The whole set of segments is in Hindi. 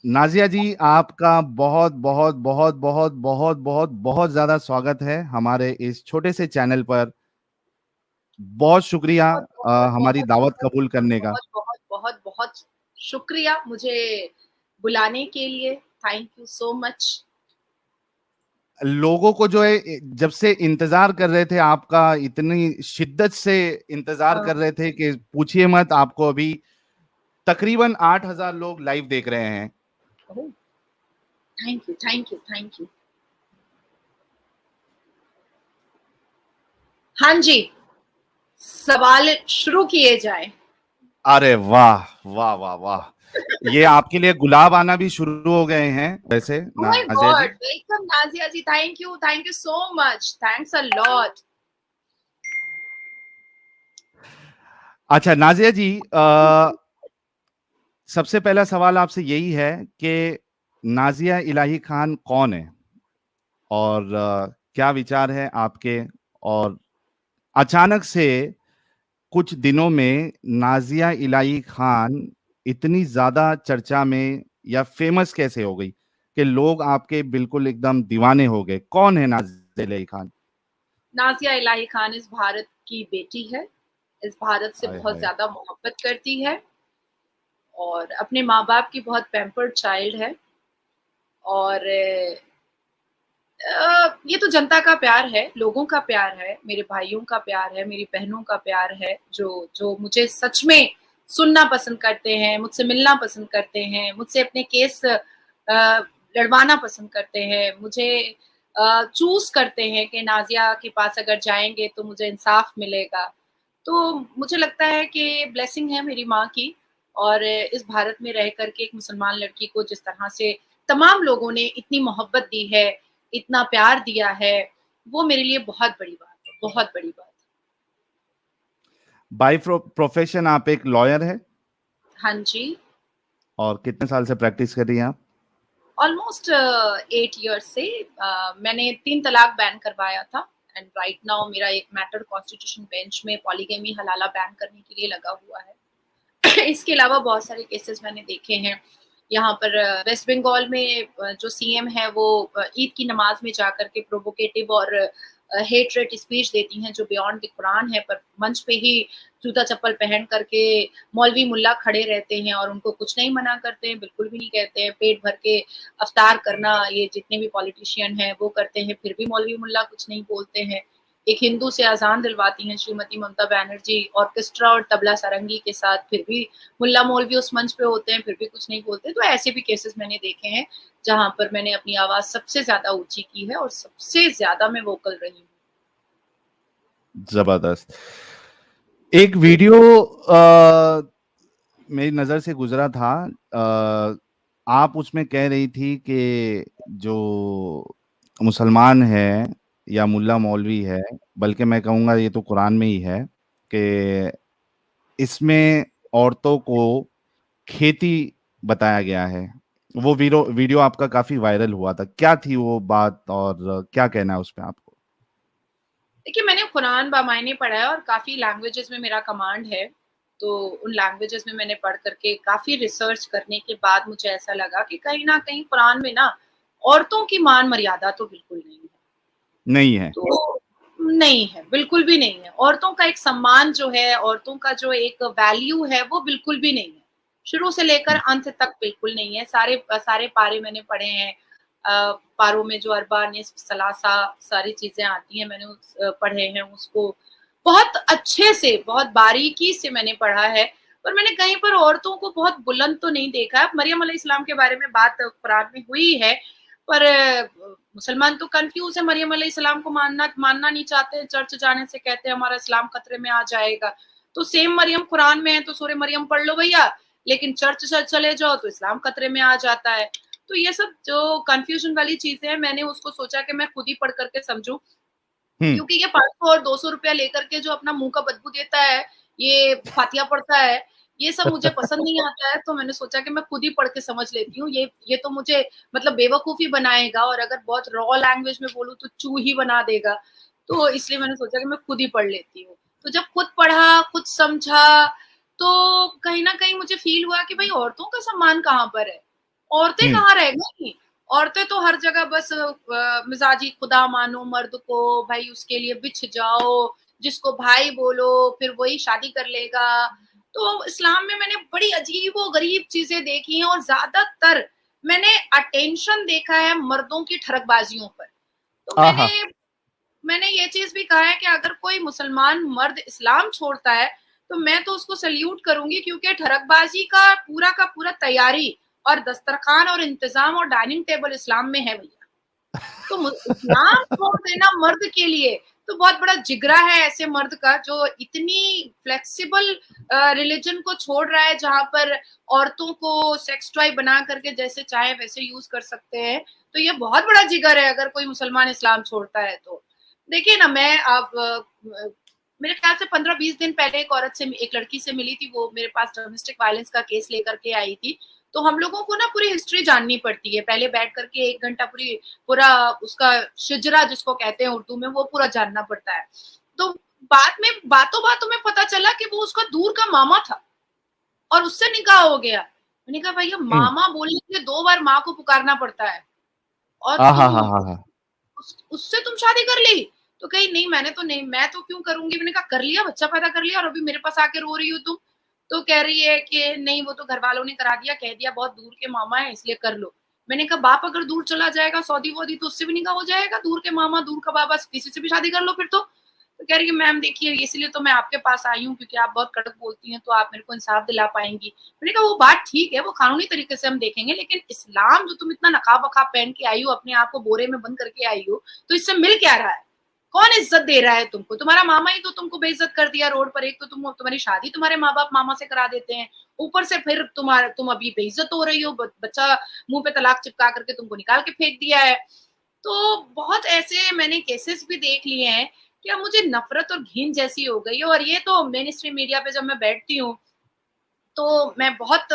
नाजिया जी, आपका बहुत बहुत बहुत बहुत बहुत बहुत बहुत ज्यादा स्वागत है हमारे इस छोटे से चैनल पर। बहुत शुक्रिया बहुत बहुत हमारी बहुत दावत बहुत कबूल करने का। बहुत बहुत बहुत बहुत शुक्रिया मुझे बुलाने के लिए। Thank you so much. लोगों को जो है जब से इंतजार कर रहे थे, आपका इतनी शिद्दत से इंतजार कर रहे थे कि पूछिए मत। आपको अभी तकरीबन 8,000 लोग लाइव देख रहे हैं। Thank you thank you thank you. हाँ जी, सवाल शुरू किए जाए। अरे वाह वाह वाह वाह, ये आपके लिए गुलाब आना भी शुरू हो गए हैं वैसे Oh my Nazia ji. God, welcome Nazia ji. Thank you so much. Thanks a lot. अच्छा नाजिया जी, सबसे पहला सवाल आपसे यही है कि नाजिया इलाही खान कौन है, और क्या विचार है आपके। और अचानक से कुछ दिनों में नाजिया इलाही खान इतनी ज्यादा चर्चा में या फेमस कैसे हो गई कि लोग आपके बिल्कुल एकदम दीवाने हो गए। कौन है नाजिया इलाही खान? नाजिया इलाही खान इस भारत की बेटी है, इस भारत से हाय बहुत हाय। ज्यादा मोहब्बत करती है और अपने माँ बाप की बहुत पैम्पर्ड चाइल्ड है। और ये तो जनता का प्यार है, लोगों का प्यार है, मेरे भाइयों का प्यार है, मेरी बहनों का प्यार है, जो जो मुझे सच में सुनना पसंद करते हैं, मुझसे मिलना पसंद करते हैं, मुझसे अपने केस लड़वाना पसंद करते हैं, मुझे चूज करते हैं कि नाजिया के पास अगर जाएंगे तो मुझे इंसाफ मिलेगा। तो मुझे लगता है कि ब्लेसिंग है मेरी माँ की। और इस भारत में रह करके एक मुसलमान लड़की को जिस तरह से तमाम लोगों ने इतनी मोहब्बत दी है, इतना प्यार दिया है, वो मेरे लिए बहुत बड़ी बात है, बहुत बड़ी बात है। बाय प्रोफेशन आप एक लॉयर है, हाँ जी। और कितने साल से प्रैक्टिस कर रही हैं आप? ऑलमोस्ट 8 ईयर्स से मैंने 3 तलाक बैन करवाया था। एंड राइट नाउ मेरा एक मैटर कॉन्स्टिट्यूशन बेंच में पॉलीगेमी हलाला बैन करने के लिए लगा हुआ है। इसके अलावा बहुत सारे केसेस मैंने देखे हैं। यहाँ पर वेस्ट बंगाल में जो सीएम है वो ईद की नमाज में जाकर के प्रोवोकेटिव और हेट रेट स्पीच देती हैं जो बियॉन्ड द कुरान है, पर मंच पे ही जूता चप्पल पहन करके मौलवी मुल्ला खड़े रहते हैं और उनको कुछ नहीं मना करते हैं, बिल्कुल भी नहीं कहते हैं। पेट भर के अफ्तार करना ये जितने भी पॉलिटिशियन हैं वो करते हैं, फिर भी मौलवी मुल्ला कुछ नहीं बोलते हैं। एक हिंदू से अजान दिलवाती हैं श्रीमती ममता बनर्जी ऑर्केस्ट्रा और तबला सारंगी के साथ, फिर भी मुल्ला मौलवी उस मंच पे होते हैं, फिर भी कुछ नहीं बोलते। तो ऐसे भी केसेस मैंने देखे हैं जहां पर मैंने अपनी आवाज सबसे ज्यादा ऊंची की है और सबसे ज्यादा मैं वोकल रही हूँ। जबरदस्त। एक वीडियो मेरी नजर से गुजरा था। आप उसमें कह रही थी कि जो मुसलमान है या मुल्ला मौलवी है, बल्कि मैं कहूँगा ये तो कुरान में ही है कि इसमें औरतों को खेती बताया गया है। वो वीडियो वीडियो आपका काफी वायरल हुआ था। क्या थी वो बात, और क्या कहना है उस पे आपको? देखिए, मैंने कुरान बामायने पढ़ा है और काफ़ी लैंग्वेजेज़ में मेरा कमांड है। तो उन लैंग्वेजेज़ में मैंने पढ़ कर के काफ़ी रिसर्च करने के बाद मुझे ऐसा लगा कि कहीं न कहीं कुरान में ना औरतों की मान-मर्यादा तो बिल्कुल नहीं है। नहीं है। तो नहीं है, बिल्कुल भी नहीं है। औरतों का एक सम्मान जो है, औरतों का जो एक वैल्यू है, वो बिल्कुल भी नहीं है। शुरू से लेकर अंत तक बिल्कुल नहीं है। सारे पारे मैंने पढ़े हैं। पारों में जो अरबा, निस्फ, सलासा सारी चीज़ें आती हैं, मैंने पढ़े हैं उसको। बहुत अच्छे से, बहुत बारीकी से मैंने पढ़ा है, पर मैंने कहीं पर औरतों को बहुत बुलंद तो नहीं देखा। मरियम अलैहिस्सलाम के बारे में बात कुरान में हुई है, पर मुसलमान तो कंफ्यूज है, मरियम अलैहिस्सलाम को मानना नहीं चाहते, चर्च जाने से कहते हैं हमारा इस्लाम खतरे में आ जाएगा। तो सेम मरियम कुरान में है तो सूरह मरियम पढ़ लो भैया, लेकिन चर्च चले जाओ तो इस्लाम खतरे में आ जाता है। तो ये सब जो कंफ्यूजन वाली चीजें हैं, मैंने उसको सोचा कि मैं खुद ही पढ़ करके समझूं, हम्म। क्योंकि ये 500 और 200 रुपया लेकर के जो अपना मुंह का बदबू देता है, ये फातिया पढ़ता है, ये सब मुझे पसंद नहीं आता है। तो मैंने सोचा कि मैं खुद ही पढ़ के समझ लेती हूँ। ये तो मुझे मतलब बेवकूफ ही बनाएगा, और अगर बहुत रॉ लैंग्वेज में बोलूँ तो चू ही बना देगा। तो इसलिए मैंने सोचा कि मैं खुद ही पढ़ लेती हूँ। तो जब खुद पढ़ा, खुद समझा, तो कहीं न कहीं मुझे फ़ील हुआ कि भई औरतों का सम्मान कहाँ पर है? औरतें कहाँ रह गई? औरतें तो हर जगह बस मिजाजी खुदा मानो मर्द को, भाई उसके लिए बिछ जाओ, जिसको भाई बोलो, फिर वही शादी कर लेगा। तो इस्लाम में मैंने बड़ी अजीबो-गरीब चीज़ें देखी हैं और ज़्यादातर मैंने अटेंशन देखा है मर्दों की ठरकबाजियों पर। तो आहा! मैंने ये चीज़ भी कहा है कि अगर कोई मुसलमान मर्द इस्लाम छोड़ता है, तो मैं तो उसको सैल्यूट करूँगी, क्योंकि ठरकबाज़ी का पूरा तैयारी और दस्तरखान और इंतज़ाम और डाइनिंग टेबल इस्लाम में है भैया। तो इस्लाम छोड़ देना मर्द के लिए तो बहुत बड़ा जिगरा है ऐसे मर्द का, जो इतनी फ्लेक्सिबल रिलीजन को छोड़ रहा है, जहां पर औरतों को सेक्स टॉय बना करके जैसे चाहे वैसे यूज कर सकते हैं। तो ये बहुत बड़ा जिगर है अगर कोई मुसलमान इस्लाम छोड़ता है तो। देखिए ना, मैं अब मेरे ख्याल से 15-20 दिन पहले एक लड़की से मिली थी, वो मेरे पास डोमेस्टिक वायलेंस का केस लेकर के आई थी। तो हम लोगों को ना पूरी हिस्ट्री जाननी पड़ती है, पहले बैठ करके 1 घंटा पूरा उसका शिजरा जिसको कहते हैं उर्दू में, वो पूरा जानना पड़ता है। तो बाद में बातों-बातों में पता चला कि वो उसका दूर का मामा था और उससे निकाह हो गया। मैंने कहा भैया, हुँ। मामा बोलने के लिए 2 बार माँ को पुकारना पड़ता है और तुम आहाहाहा! उससे तुम शादी कर ली? तो कही नहीं, मैंने तो नहीं, मैं तो क्यों करूँगी? मैंने कहा कर लिया, बच्चा पैदा कर लिया और अभी मेरे पास आके रो रही हो तुम। तो कह रही है कि नहीं, वो तो घरवालों ने करा दिया, कह दिया बहुत दूर के मामा है इसलिए कर लो। मैंने कहा बाप अगर दूर चला जाएगा सऊदी-वूदी तो उससे भी निकाह हो जाएगा, दूर के मामा, दूर का बाबा किसी से भी शादी कर लो फिर तो। तो कह रही है मैम देखिए, इसलिए तो मैं आपके पास आई हूँ क्योंकि आप बहुत कड़क बोलती हैं, तो आप मेरे को इंसाफ दिला पाएँगी। मैंने कहा वो बात ठीक है, वो कानूनी तरीके से हम देखेंगे, लेकिन इस्लाम जो तुम इतना नकाब-वकाब पहन के आई हो, अपने आप को बोरे में बंद करके आई हो, तो इससे मिल क्या रहा है? कौन इज्जत दे रहा है तुमको? तुम्हारा मामा ही तो तुमको बेइज्जत कर दिया रोड पर। एक तो तुम्हारी शादी तुम्हारे माँ-बाप मामा से करा देते हैं, ऊपर से फिर तुम अभी बेइज्जत हो रही हो, बच्चा मुँह पे तलाक चिपका करके तुमको निकाल के फेंक दिया है। तो बहुत ऐसे मैंने केसेस भी देख लिए हैं कि अब मुझे नफ़रत और घिन जैसी हो गई है। और ये तो मेन स्ट्रीम मीडिया पे जब मैं बैठती हूँ, तो मैं बहुत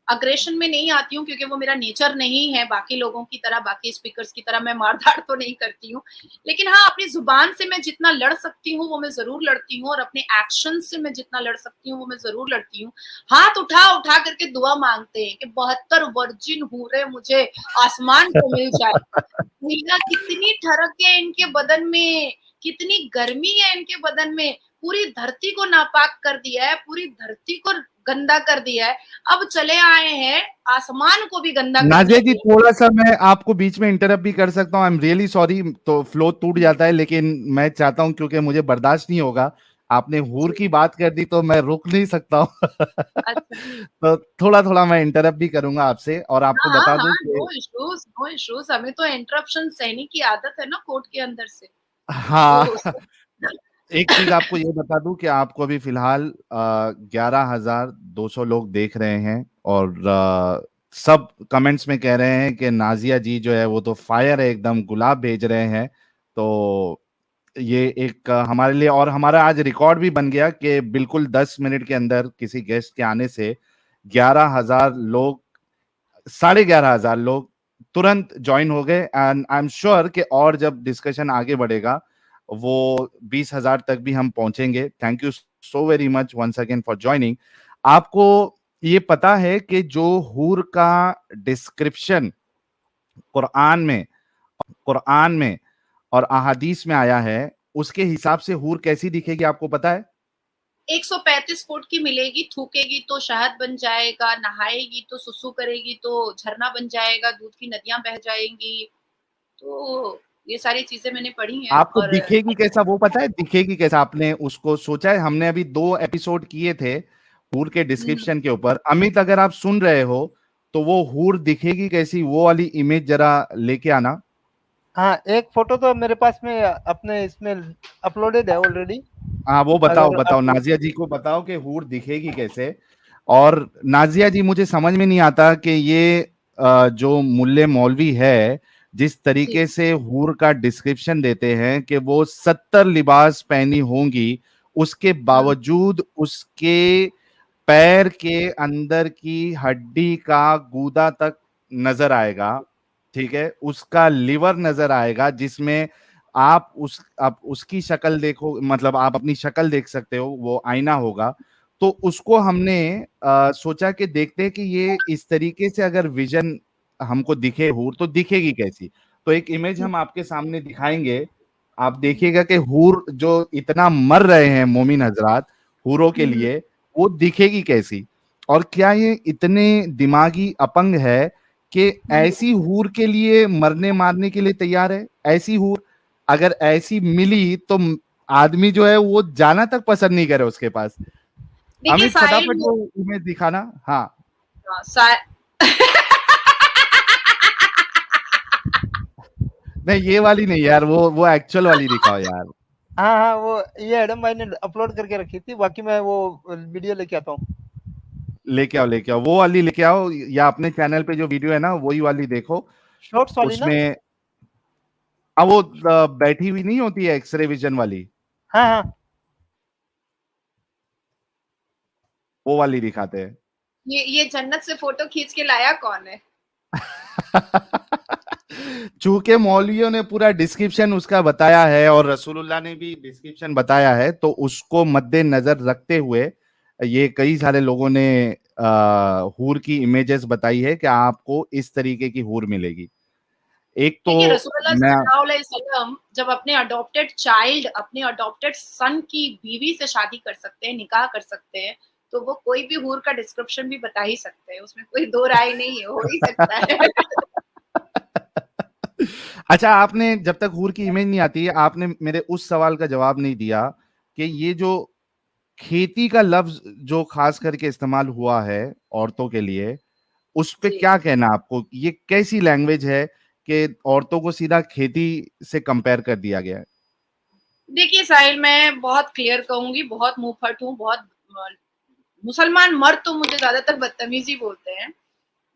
अग्रेशन में नहीं आती हूँ, क्योंकि वो मेरा नेचर नहीं है बाकी लोगों की तरह, बाकी स्पीकर्स की तरह मैं मार-धाड़ तो नहीं करती हूँ। लेकिन हाँ, अपनी ज़ुबान से मैं जितना लड़ सकती हूँ, वो मैं ज़रूर लड़ती हूँ और अपने एक्शन से मैं जितना लड़ सकती हूँ, वो मैं ज़रूर लड़ती हूँ। हाथ उठा-उठा करके दुआ माँगते हैं कि 72 वर्जिन हूरें मुझे आसमान को मिल जाए। भैया कितनी ठरक है इनके बदन में, कितनी गर्मी है इनके बदन में, पूरी धरती को नापाक कर दिया है, पूरी धरती को गंदा कर दिया है। अब चले आए हैं आसमान को भी गंदा करने नाज़िया जी, के लिए। थोड़ा-सा मैं आपको बीच में इंटरप्ट भी कर सकता हूँ, आई एम रियली सॉरी, तो फ्लो टूट जाता है, लेकिन मैं चाहता हूँ क्योंकि मुझे बर्दाश्त नहीं होगा। आपने हूर जी, की बात कर दी तो मैं रुक नहीं सकता हूँ। अच्छा। तो थोड़ा-थोड़ा मैं इंटरप्ट भी करूँगा आपसे और आपको हाँ, बता दूँ हाँ, कि नो इश्यूज़, हमें तो इंटरप्शन सहने की आदत है ना कोर्ट के अंदर से। हाँ, तो एक चीज़ आपको ये बता दूँ कि आपको अभी फ़िलहाल 11,200 लोग देख रहे हैं और सब कमेंट्स में कह रहे हैं कि नाज़िया जी जो है वो तो फायर है, एकदम गुलाब भेज रहे हैं। तो ये एक हमारे लिए, और हमारा आज रिकॉर्ड भी बन गया कि बिल्कुल 10 मिनट के अंदर किसी गेस्ट के आने से 11,000 लोग, 11,500 लोग तुरंत जॉइन हो गए एंड आई एम श्योर कि और जब डिस्कशन आगे बढ़ेगा वो 20,000 तक भी हम पहुंचेंगे। Thank you so very much once again for joining. आपको ये पता है कि जो हूर का डिस्क्रिप्शन कुरान में कुरान में और अहादीस में आया है, उसके हिसाब से हूर कैसी दिखेगी आपको पता है? 135 फुट की मिलेगी, थूकेगी तो शहद बन जाएगा, नहाएगी तो सुसु करेगी तो झरना बन जाएगा, दूध की नदियाँ बह जाएँगी। तो ये सारी चीज़ें मैंने पढ़ी हैं आपको और दिखेगी कैसा वो पता है? दिखेगी कैसा आपने उसको सोचा है? हमने अभी 2 एपिसोड किए थे हूर के हुँ, डिस्क्रिप्शन के ऊपर। अमित, अगर आप सुन रहे हो तो वो हूर दिखेगी कैसी, वो वाली इमेज जरा लेके आना। हाँ, एक फ़ोटो तो मेरे पास में अपने इसमें अपलोडेड है ऑलरेडी। हाँ, वो बताओ, अगर बताओ आप नाज़िया जी को बताओ कि हूर दिखेगी कैसे? और नाज़िया जी, मुझे समझ में नहीं आता कि ये जो मुल्ले मौलवी है, जिस जी, तरीके से हूर का डिस्क्रिप्शन देते हैं कि वो 70 लिबास पहनी होंगी, उसके हाँ, बावजूद उसके पैर के अंदर की हड्डी का गूदा तक नज़र आएगा, ठीक है? उसका लिवर नज़र आएगा, जिसमें आप उसकी शक्ल देखो, मतलब आप अपनी शक्ल देख सकते हो, वो आईना होगा। तो उसको हमने सोचा कि देखते हैं कि ये इस तरीके से अगर विज़न हमको दिखे हूर तो दिखेगी कैसी। तो एक इमेज हम आपके सामने दिखाएंगे, आप देखिएगा कि हूर जो इतना मर रहे हैं मोमिन हजरात हूरों के लिए, वो दिखेगी कैसी। और क्या ये इतने दिमागी अपंग है कि ऐसी हूर के लिए मरने मारने के लिए तैयार है। ऐसी हूर अगर ऐसी मिली तो आदमी जो है वो जाना तक पसंद नहीं करे उसके पास। देखिए अमित साहिल, फटाफट वो इमेज दिखाना। हाँ नहीं ये वाली नहीं यार, वो एक्चुअल वाली दिखाओ यार। हाँ हाँ, वो ये एडम भाई ने अपलोड करके रखी थी, बाकी मैं वो वीडियो लेके आता हूँ। लेके आओ वो वाली लेके आओ, या अपने चैनल पे जो वीडियो है ना वही वाली देखो। शॉर्ट्स वाली ना? उसमें अब वो बैठी हुई नहीं होती है एक्सरे विजन वाली, हाँ हाँ, वो वाली दिखाते हैं। ये जन्नत से फोटो खींच के लाया कौन है? चूंकि मौलवियों ने पूरा डिस्क्रिप्शन उसका बताया है और रसूलुल्लाह ने भी डिस्क्रिप्शन बताया है, तो उसको मद्देनजर रखते हुए ये कई सारे लोगों ने हूर की इमेजेस बताई है कि आपको इस तरीके की हूर मिलेगी। एक तो देखिए रसूलुल्लाह मैं सल्लल्लाहु अलैहि वसल्लम जब अपने अडॉप्टेड चाइल्ड, अपने अडॉप्टेड सन की बीवी से शादी कर सकते हैं, निकाह कर सकते हैं, तो वो कोई भी हूर का डिस्क्रिप्शन भी बता ही सकते हैं, उसमें कोई दो राय नहीं है, हो ही सकता है। अच्छा, आपने जब तक हूर की इमेज नहीं आती, आपने मेरे उस सवाल का जवाब नहीं दिया कि ये जो खेती का लफ्ज जो खास करके इस्तेमाल हुआ है औरतों के लिए, उस पे जी, क्या कहना आपको? ये कैसी लैंग्वेज है कि औरतों को सीधा खेती से कंपेयर कर दिया गया है? देखिए साहिल, मैं बहुत क्लियर कहूंगी, बहुत मुंहफट हूँ, बहुत मुसलमान मर्द तो मुझे ज्यादातर बदतमीजी बोलते हैं,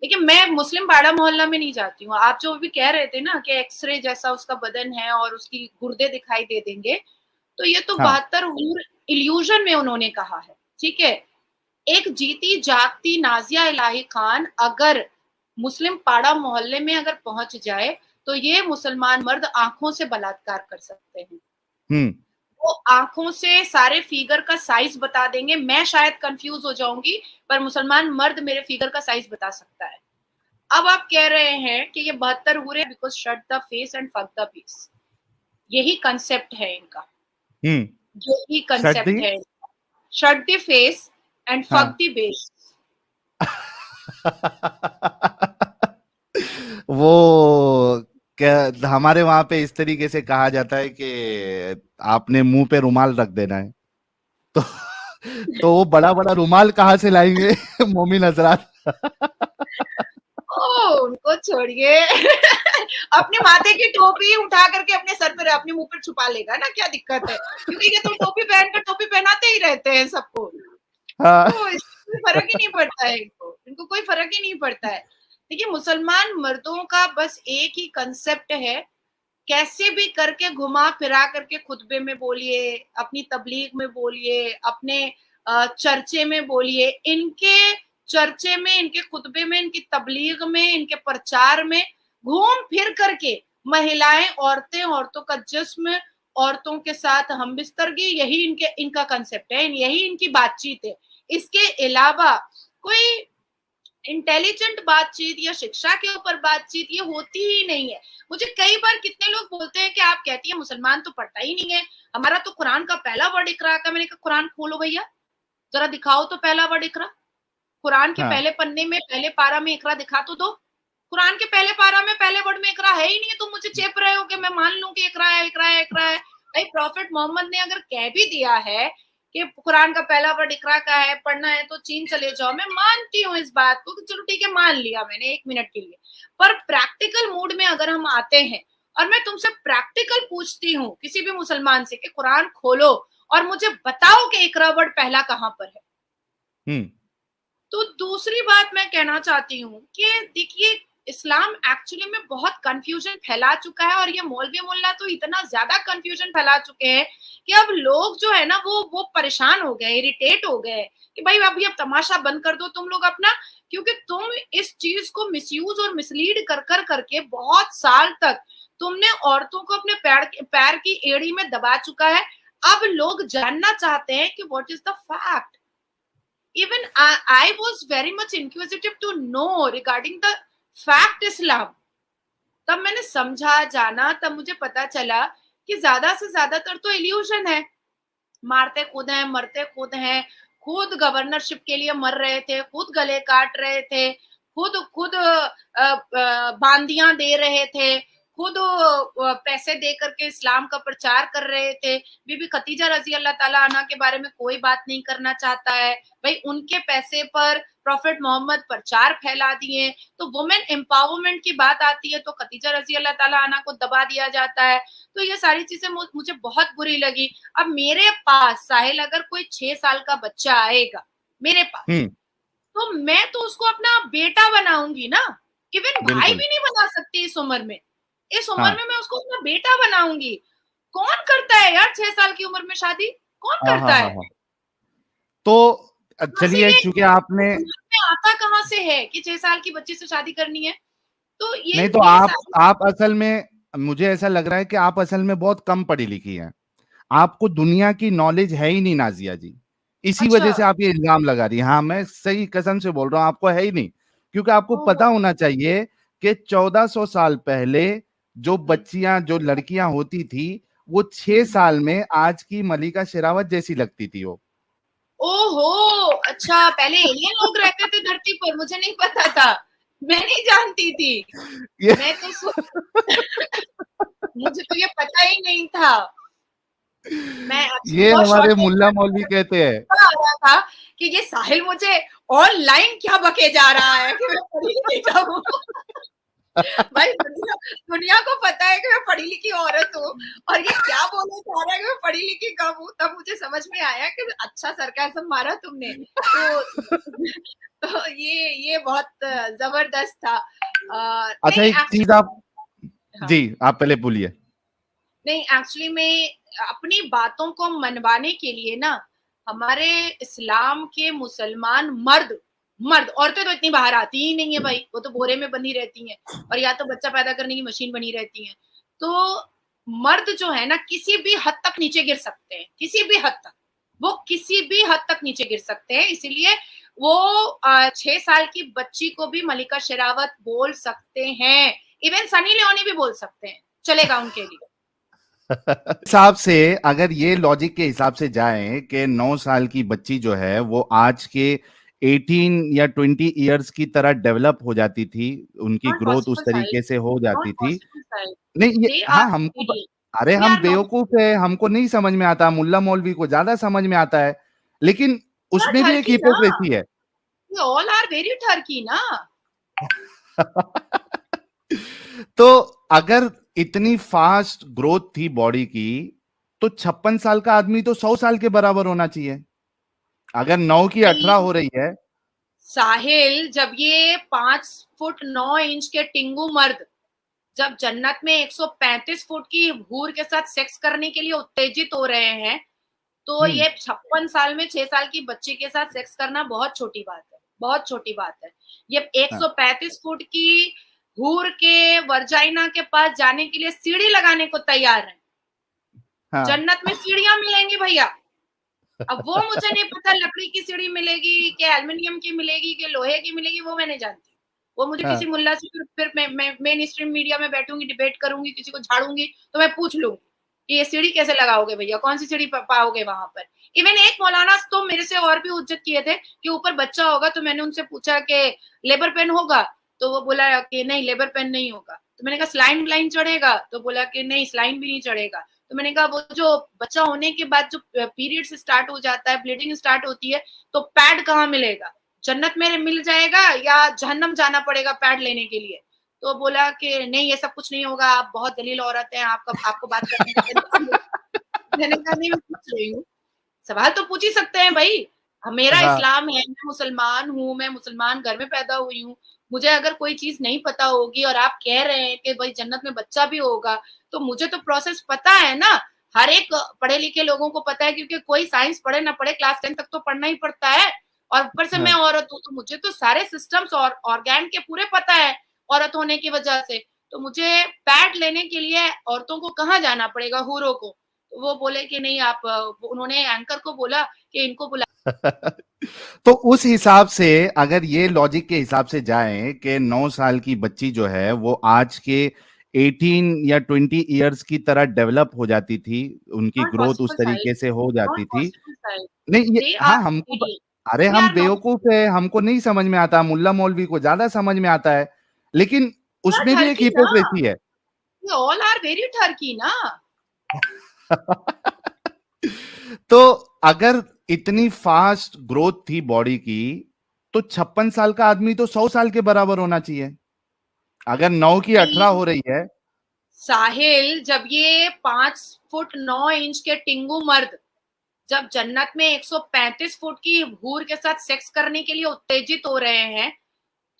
लेकिन मैं मुस्लिम पाड़ा मोहल्ला में नहीं जाती हूँ। आप जो भी कह रहे थे ना कि एक्सरे जैसा उसका बदन है और उसकी गुर्दे दिखाई दे देंगे, तो ये तो हाँ। 72 हूर इल्यूजन में उन्होंने कहा है, ठीक है। एक जीती जागती नाजिया इलाही खान अगर मुस्लिम पाड़ा मोहल्ले में अगर पहुंच जाए, तो ये मुसलमान मर्द आंखों से बलात्कार कर सकते हैं। हम्म। वो आंखों से सारे फिगर का साइज बता देंगे। मैं शायद कंफ्यूज हो जाऊंगी, पर मुसलमान मर्द मेरे फिगर का साइज बता सकता है। अब आप कह रहे हैं कि ये 72 हूरे because shut the face and fuck the peace, यही कंसेप्ट है इनका, हम्म। जो ही कंसेप्ट सर्दी। है। Shut the face and fuck हाँ। The base. वो क्या हमारे वहां पे इस तरीके से कहा जाता है कि आपने मुंह पे रुमाल रख देना है। तो तो वो बड़ा बड़ा रुमाल कहाँ से लाएंगे मोमिन हजरात? ओ उनको छोड़िए। अपने माथे की टोपी उठा करके अपने सर पर अपने मुंह पर छुपा लेगा ना, क्या दिक्कत है? क्योंकि ये तो टोपी पहनकर टोपी पहनाते ही रहते हैं सबको, हाँ। तो इससे कोई फर्क ही नहीं पड़ता है इनको कोई फर्क ही नहीं पड़ता है। देखिए मुसलमान मर्दों का बस एक ही कंसेप्ट है, कैसे भी करके घुमा फिरा करके खुतबे में बोलिए, अपनी तबलीग में बोलिए, अपने चर्चे में बोलिए, इनके चर्चे में, इनके खुतबे में, इनकी तबलीग में, इनके प्रचार में घूम फिर करके महिलाएं, औरतें, औरतों का जिस्म, औरतों के साथ हम बिस्तरगी, यही इनका कंसेप्ट है, यही इनकी बातचीत है। इसके अलावा कोई इंटेलिजेंट बातचीत या शिक्षा के ऊपर बातचीत ये होती ही नहीं है। मुझे कई बार कितने लोग बोलते हैं कि आप कहती हैं मुसलमान तो पढ़ता ही नहीं है, हमारा तो कुरान का पहला वर्ड इकरा का। मैंने कहा कुरान खोलो भैया, जरा दिखाओ तो पहला वर्ड इकरा। कुरान के हाँ। पहले पन्ने में पहले पारा में इकरा दिखा तो दो। कुरान के पहले पारा में पहले वर्ड में इकरा है ही नहीं है, तुम मुझे चेप रहे हो कि मैं मान लूं कि इकरा है, इकरा है, इकरा है। भाई प्रॉफिट मोहम्मद ने अगर कह भी दिया है कि कुरान का पहला वर्ड इकरा का है, पढ़ना है तो चीन चले जाओ, मैं मानती हूँ इस बात को कि चलो ठीक है मान लिया मैंने 1 मिनट के लिए। पर प्रैक्टिकल मूड में अगर हम आते हैं और मैं तुमसे प्रैक्टिकल पूछती हूँ किसी भी मुसलमान से कि कुरान खोलो और मुझे बताओ कि इकरा वर्ड पहला कहाँ पर है। हम्म। तो दूसरी बात मैं कहना चाहती हूँ कि देखिए इस्लाम एक्चुअली में बहुत कंफ्यूजन फैला चुका है, और ये मौलवी मुल्ला तो इतना ज्यादा कंफ्यूजन फैला चुके हैं कि अब लोग जो है ना वो परेशान हो गए, इरिटेट हो गए कि भाई अभी अब तमाशा बंद कर दो तुम लोग अपना, क्योंकि तुम इस चीज को मिसयूज और मिसलीड कर करके बहुत साल तक तुमने औरतों को अपने पैर की एड़ी में दबा चुका है। अब लोग जानना चाहते हैं कि what is the fact. Even I was very much inquisitive to know regarding the fact Islam. तब मैंने समझा, जाना, तब मुझे पता चला कि ज्यादा से ज्यादातर तो इल्यूजन है। मारते खुद हैं, मरते खुद हैं, खुद गवर्नरशिप के लिए मर रहे थे, खुद गले काट रहे थे, खुद खुद बांदियां दे रहे थे, खुद पैसे दे करके इस्लाम का प्रचार कर रहे थे। बीबी खतीजा रजी अल्लाह ताला अन्हा के बारे में कोई बात नहीं करना चाहता है भाई, उनके पैसे पर प्रॉफिट मोहम्मद प्रचार फैला दिए। तो वुमेन एम्पावरमेंट की बात आती है तो खतीजा रजी अल्लाह ताला अन्हा को दबा दिया जाता है। तो ये सारी चीजें मुझे बहुत बुरी लगी। अब मेरे पास साहिल अगर कोई 6 साल का बच्चा आएगा मेरे पास, तो मैं तो उसको अपना बेटा बनाऊंगी ना। इवन भाई भी नहीं बना सकती इस उम्र में। इस उम्र में मैं उसको अपना बेटा बनाऊंगी। कौन करता है यार 6 साल की उम्र में शादी? कौन करता है? तो चलिए, चूंकि आपने आता कहाँ से है कि 6 साल की बच्ची से शादी करनी है? तो ये नहीं, तो आप असल में, मुझे ऐसा लग रहा है कि आप असल में बहुत कम पढ़ी लिखी हैं। आपको दुनिया की नॉलेज है ही नहीं नाजिया जी, इसी वजह से आप ये इल्जाम लगा रही हैं। हाँ, मैं सही कसम से बोल रहा हूँ, आपको है ही नहीं। क्योंकि आपको पता होना चाहिए कि 1400 साल पहले जो बच्चियां, जो लड़कियां होती थी, वो 6 साल में आज की मलिका शेरावत जैसी लगती थी वो। ओहो, अच्छा, पहले एलियन लोग रहते थे धरती पर, मुझे नहीं पता था, मैं नहीं जानती थी। मैं तो मुझे तो ये पता ही नहीं था। मैं ये हमारे मुल्ला मौलवी कहते हैं था कि ये साहिल मुझे ऑनलाइन क्या बके जा रहा है कि मैं पढ़ी लिखी जाऊं। भाई दुनिया को पता है कि मैं पढ़ी लिखी औरत हूँ और ये क्या बोलने जा रहा है कि मैं पढ़ी लिखी कम हूँ। तब मुझे समझ में आया कि अच्छा सरकाज़म मारा तुमने। तो ये बहुत जबरदस्त था। अच्छा, एक चीज आप जी आप पहले बोलिए। नहीं, एक्चुअली मैं अपनी बातों को मनवाने के लिए ना, हमारे इस्लाम के मुसलमान मर्द, औरतें तो इतनी बाहर आती ही नहीं है भाई, वो तो बोरे में बंधी रहती हैं और या तो बच्चा पैदा करने की मशीन बनी रहती हैं। तो मर्द जो है ना, किसी भी हद तक नीचे गिर सकते हैं, किसी भी हद तक, वो किसी भी हद तक नीचे गिर सकते हैं। इसीलिए वो 6 साल की बच्ची को भी मलिका शेरावत बोल सकते हैं, इवन सनी लियोनी भी बोल सकते हैं, चलेगा उनके लिए। हिसाब से, अगर ये लॉजिक के हिसाब से जाएं कि 9 साल की बच्ची जो है वो आज के 18 या 20 इयर्स की तरह डेवलप हो जाती थी, उनकी ग्रोथ उस तरीके से हो जाती थी। नहीं, ये हाँ, हमको, अरे हम बेवकूफ है, हमको नहीं समझ में आता, मुल्ला मौलवी को ज्यादा समझ में आता है, लेकिन उसमें भी एक हिपोक्रेसी है। ऑल आर वेरी ठरकी ना। तो अगर इतनी फास्ट ग्रोथ थी बॉडी की, तो 56 साल का आदमी तो 100 साल के बराबर होना चाहिए। अगर 9 की 18 हो रही है। साहिल, जब ये 5 फुट 9 इंच के टिंगू मर्द जब जन्नत में 135 फुट की हूर के साथ सेक्स करने के लिए उत्तेजित हो रहे हैं, तो ये 56 साल में 6 साल की बच्ची के साथ सेक्स करना बहुत छोटी बात है, बहुत छोटी बात है। ये 135 फुट की हूर के वर्जाइना के पास जाने के लिए सीढ़ी लगाने को तैयार है। जन्नत में सीढ़ियां मिलेंगी भैया। अब वो मुझे नहीं पता लकड़ी की सीढ़ी मिलेगी कि एल्युमिनियम की मिलेगी कि लोहे की मिलेगी, वो मैं नहीं जानती। वो मुझे किसी मुल्ला से फिर मैं मेन स्ट्रीम मीडिया में बैठूंगी, डिबेट करूंगी, किसी को झाड़ूंगी तो मैं पूछ लूंगी कि ये सीढ़ी कैसे लगाओगे भैया, कौन सी सीढ़ी पाओगे वहां पर। इवन एक मौलाना तो मेरे से और भी उज्जत किए थे कि ऊपर बच्चा होगा, तो मैंने उनसे पूछा कि लेबर पेन होगा, तो वो बोला कि नहीं लेबर पेन नहीं होगा। तो मैंने कहा स्लाइन ब्लाइन चढ़ेगा, तो बोला कि नहीं स्लाइन भी नहीं चढ़ेगा। तो मैंने कहा वो जो बच्चा होने के बाद जो पीरियड्स स्टार्ट हो जाता है, ब्लीडिंग स्टार्ट होती है, तो पैड कहाँ मिलेगा? जन्नत में मिल जाएगा या जहन्नम जाना पड़ेगा पैड लेने के लिए? तो बोला कि नहीं ये सब कुछ नहीं होगा, आप बहुत दलील औरत हैं, आपको बात करने मैंने कहा नहीं, मैं पूछ रही हूँ, सवाल तो पूछ ही सकते हैं भाई। मेरा इस्लाम है, मैं मुसलमान हूँ, मैं मुसलमान घर में पैदा हुई हूँ, मुझे अगर कोई चीज नहीं पता होगी और आप कह रहे हैं कि भाई जन्नत में बच्चा भी होगा, तो मुझे तो प्रोसेस पता है ना। हर एक पढ़े लिखे लोगों को पता है, क्योंकि कोई साइंस पढ़े ना पढ़े क्लास 10 तक तो पढ़ना ही पड़ता है। और ऊपर से मैं औरत हूँ, तो मुझे तो सारे सिस्टम्स और ऑर्गेन के पूरे पता है औरत होने की वजह से। तो मुझे पैड लेने के लिए औरतों को कहाँ जाना पड़ेगा? हूरों को। तो वो बोले कि नहीं आप उन्होंने एंकर को बोला कि इनको बुला तो उस हिसाब से अगर ये लॉजिक के हिसाब से जाएं कि 9 साल की बच्ची जो है वो आज के 18 या 20 इयर्स की तरह डेवलप हो जाती थी, उनकी नॉट ग्रोथ उस पॉसिबल तरीके साहिल, से हो नॉट जाती थी। पॉसिबल साहिल, नहीं ये दे आर हाँ हमको इडियट, अरे दे हम आर नॉट, बेवकूफ है, हमको नहीं समझ में आता, मुल्ला मौलवी को ज्यादा समझ में आता है, लेकिन दे आर उसमें भी एक ठरकी ना, हिपोक्रेसी है। दे ऑल आर वेरी ठरकी ना। तो अगर इतनी फास्ट ग्रोथ थी बॉडी की, तो 56 साल का आदमी तो 100 साल के बराबर होना चाहिए। अगर 9 की 18 नहीं हो रही है। साहिल, जब ये 5 फुट 9 इंच के टिंगू मर्द जब जन्नत में 135 फुट की हूर के साथ सेक्स करने के लिए उत्तेजित हो रहे हैं,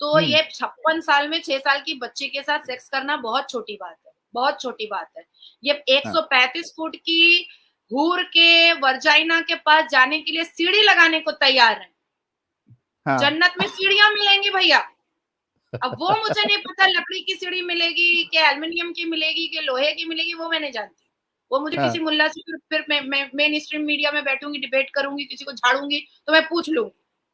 तो ये 56 साल में 6 साल की बच्ची के साथ सेक्स करना बहुत छोटी बात है, बहुत छोटी बात है। ये हाँ, 135 फुट की हूर के वर्जाइना के पास जाने के लिए सीढ़ी लगाने को तैयार है। हाँ। जन्नत में सीढ़ियां मिलेंगी भैया। अब वो मुझे नहीं पता लकड़ी की सीढ़ी मिलेगी कि एल्युमिनियम की मिलेगी कि लोहे की मिलेगी, वो मैं नहीं जानती। वो मुझे किसी हाँ, मुल्ला से फिर मैं मेन स्ट्रीम मीडिया में बैठूंगी, डिबेट करूंगी, किसी को झाड़ूंगी तो मैं पूछ लूंगी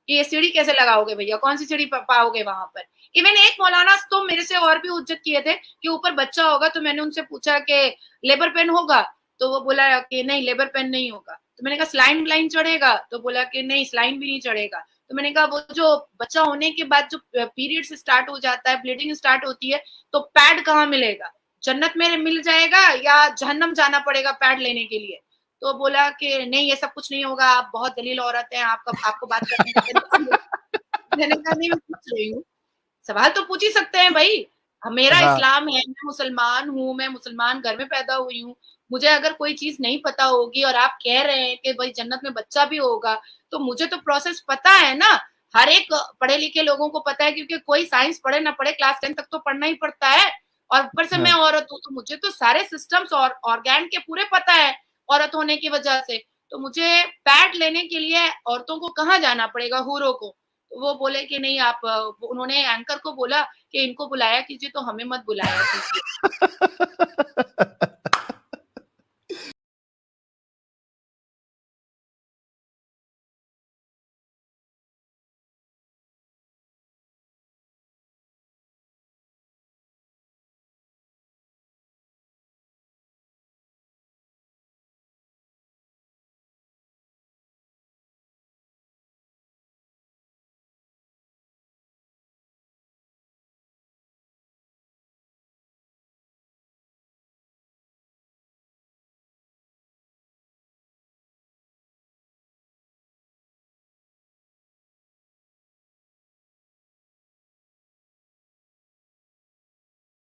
कि ये सीढ़ी कैसे लगाओगे भैया, कौन सी सीढ़ी पाओगे वहां पर। इवन एक मौलाना तो मेरे से और भी उज्जत किए थे कि ऊपर बच्चा होगा, तो मैंने उनसे पूछा कि लेबर पेन होगा, तो वो बोला कि नहीं लेबर पेन नहीं होगा। तो मैंने कहा स्लाइन ब्लाइन चढ़ेगा, तो बोला कि नहीं स्लाइन भी नहीं चढ़ेगा। तो मैंने कहा वो जो बच्चा होने के बाद जो पीरियड्स स्टार्ट हो जाता है, ब्लीडिंग स्टार्ट होती है, तो पैड कहाँ मिलेगा? जन्नत में मिल जाएगा या जहन्नम जाना पड़ेगा पैड लेने के लिए? तो बोला कि नहीं ये सब कुछ नहीं होगा, आप बहुत दलील औरत हैं, आपको बात करने का तरीका नहीं। मैंने कहा नहीं मैं पूछ रही हूँ, सवाल तो पूछ ही सकते हैं भाई। मेरा हाँ, इस्लाम है, मैं मुसलमान हूँ, मैं मुसलमान घर में पैदा हुई हूँ। मुझे अगर कोई चीज नहीं पता होगी और आप कह रहे हैं कि भाई जन्नत में बच्चा भी होगा, तो मुझे तो प्रोसेस पता है ना। हर एक पढ़े लिखे लोगों को पता है, क्योंकि कोई साइंस पढ़े ना पढ़े क्लास 10 तक तो पढ़ना ही पड़ता है। और ऊपर से मैं हाँ। औरत हूँ, तो मुझे तो सारे सिस्टम्स और ऑर्गेन के पूरे पता है औरत होने की वजह से। तो मुझे पैड लेने के लिए औरतों को कहाँ जाना पड़ेगा, हूरों को? तो वो बोले कि नहीं आप उन्होंने एंकर को बोला कि इनको बुलाया कीजिए, तो हमें मत बुलाया कीजिए।